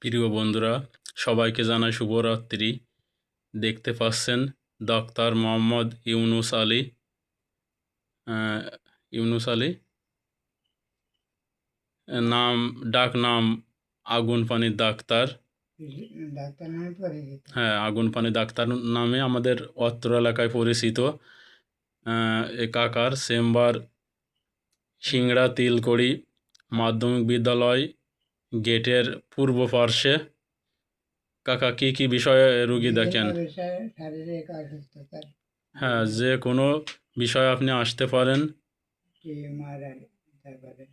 প্রিয় বন্ধুরা, সবাইকে জানাই শুভরাত্রি। দেখতে পাচ্ছেন ডাক্তার মোহাম্মদ ইউনুস আলী। আহ, ইউনুস আলী নাম, ডাক নাম আগুন পানির ডাক্তার। ডাক্তার নামে পরিচিত। হ্যাঁ, আগুন পানি ডাক্তার নামে আমাদের অত্র এলাকায় পরিচিত। এ কাকার চেম্বার সিংড়া তিলকড়ি মাধ্যমিক বিদ্যালয় গেটের পূর্ব পার্শ্বে। কাকা কি কি বিষয়ে রুগী দেখেন? বিভিন্ন বিষয়ে শারীরিক অসুস্থতার হ্যাঁ, যে কোনো বিষয়ে আপনি আসতে পারেন। টিউমার, তারপরে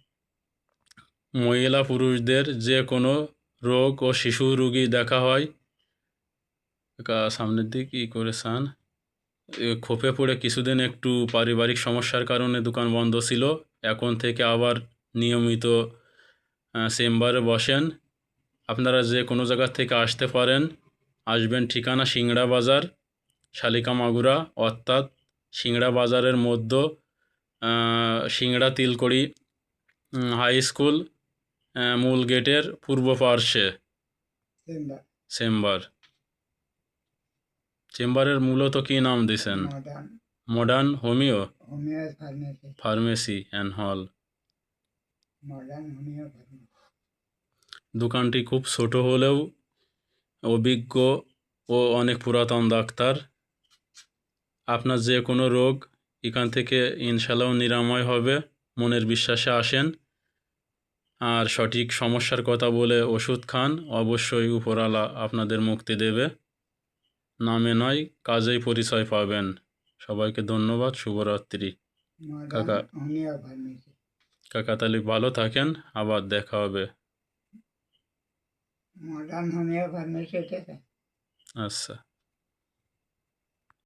মহিলা পুরুষদের যে কোনো রোগ ও শিশু রোগী দেখা হয়। সামনের দিক ই করে চান। খোপে পড়ে কিছুদিন একটু পারিবারিক সমস্যার কারণে দোকান বন্ধ ছিল। এখন থেকে আবার নিয়মিত চেম্বারে বসেন। আপনারা যে কোনো জায়গা থেকে আসতে পারেন। আসবেন ঠিকানা সিংড়া বাজার, শালিকা মাগুরা, অর্থাৎ সিংড়া বাজারের মধ্যে সিংড়া তিলকড়ি হাই স্কুল মূল গেটের পূর্ব পার্শ্বে চেম্বার। চেম্বারের মূলত কি নাম দিছেন? মডার্ন হোমিও ফার্মেসি অ্যান্ড হল। দোকানটি খুব ছোট হলেও অভিজ্ঞ ও অনেক পুরাতন ডাক্তার। আপনার যে কোনো রোগ এখান থেকে ইনশাল্লাহ নিরাময় হবে, মনের বিশ্বাসে আসেন। আর সঠিক সমস্যার কথা বলে ওষুধ খান, অবশ্যই উপরওয়ালা আপনাদের মুক্তি দেবে। নামে নয়, কাজেই পরিচয় পাবেন। সবাইকে ধন্যবাদ, শুভরাত্রি। কাকা কাকা তাহলে ভালো থাকেন, আবার দেখা হবে। Modern homeo pharmacy. আচ্ছা।